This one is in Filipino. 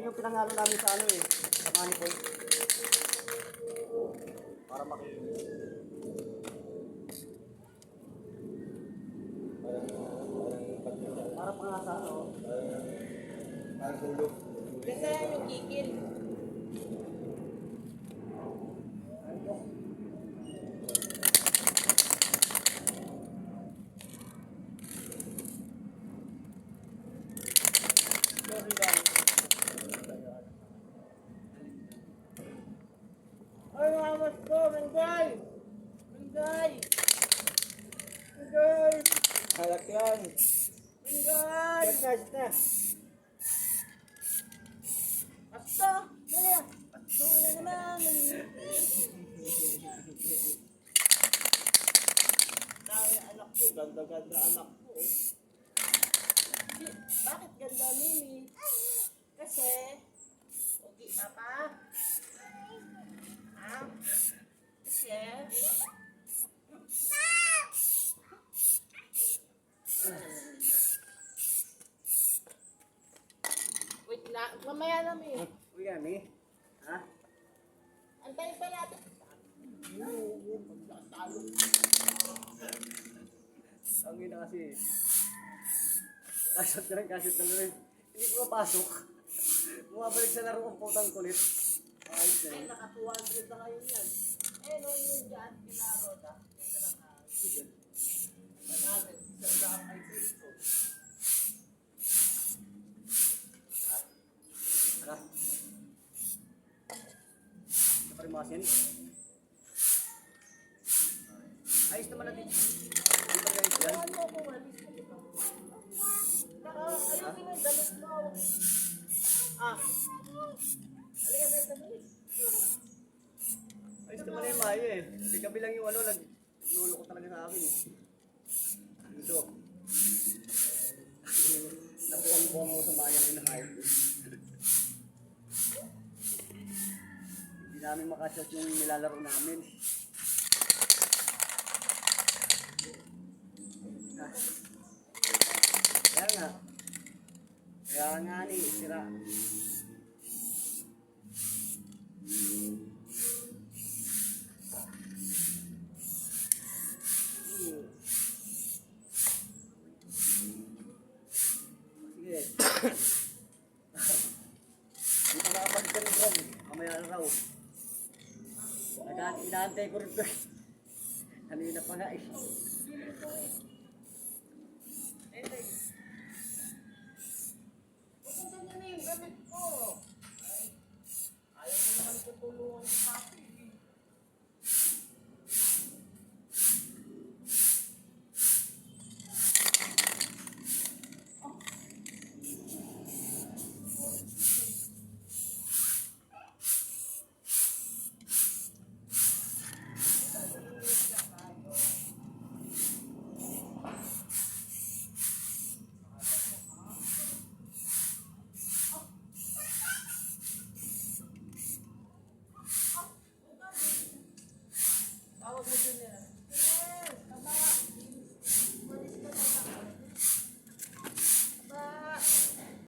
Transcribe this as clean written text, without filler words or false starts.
Yun yung pinangalo namin sa ano eh. Sa manifold. Para makinis. Para pangasa ano. Parang tulog. Kasi yung kikil. Ay, mamas ko! Menday! Menday! Menday! Halak yan. Menday! Basta. Asto! Dali ah! Asto na naman! Dami anak ko. Ganda-ganda anak ko. Bakit ganda, Mimi? Kasi, okay, papa? Ha? Kasi, wait lang, mamaya na, Mi. Uy kami. Ha? Antayin pa natin. Ang ina kasi. Kasot na rin, kasot na rin. Hindi ko mapasok. Bumabalik sa laro ang putang kulit. Ayos na Ay, yun. naka 200 na ngayon yan. Eh, no, yun dyan, kinaroda. Yung na lang, sige. 100, isang daan ay Cristo. Tara. Naparimasin. Ayos naman natin. Hindi pa ganyan yan. Ano ko, walis ko dito. Ayusin mo yung damit mo. Ah. Halika tayo sa damit. Ayos naman na yung Maya eh. Hindi kami lang yung ano, naglulo ko talaga sa akin eh. Dito. Napuang-buang mo sa Maya na inahay. Hindi namin makashot yung nilalaro namin. Kaya nga. Kaya nga ni, sira. Sige. Hindi pa nakapagod ka ng drum. Mamaya na raw. Inaantay ko rin to. Kanina pa nga eh.